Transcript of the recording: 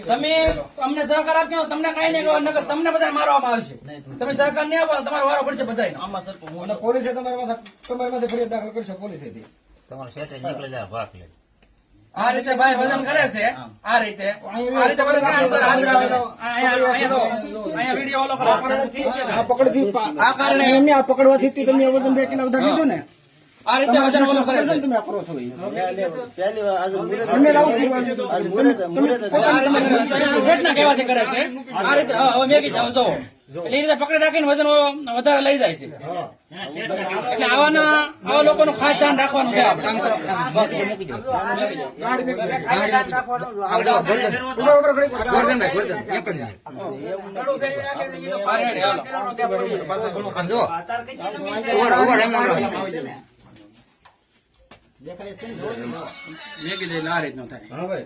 તમે અમને સહકાર આપ્યો તમને કઈ નહીં કહો નકર તમને બધા મારવામાં આવશે તમે સહકાર નહીં આપો તમારો વારો પડશે બધા પોલીસે તમારી માથે ફરિયાદ દાખલ કરશો પોલીસેથી તમારો સેટે નીકળી જાય ભાગ લે આ રીતે ભાઈ વજન કરે છે આ રીતે વજન કરે અહીંયા વિડીયો ઓલો કરો આ પકડથી આ કારણે એમને આ પકડવાથી તમે વજન 2 કિલો વધારે લીધું ને આ રીતે વજન ઓલો કરે છે તમે કરો છો પહેલી વાર આજે તમે લાવું કર્યું સેટ ના કહેવાથી કરે છે આ રીતે હવે મેગી જાવ જો એટલે એ રીતે પકડી રાખીને વજન વધારે લઈ જાય છે એટલે આવા લોકોનું ખાસ ધ્યાન રાખવાનું છે મેગી દે આ રીતનું થાય.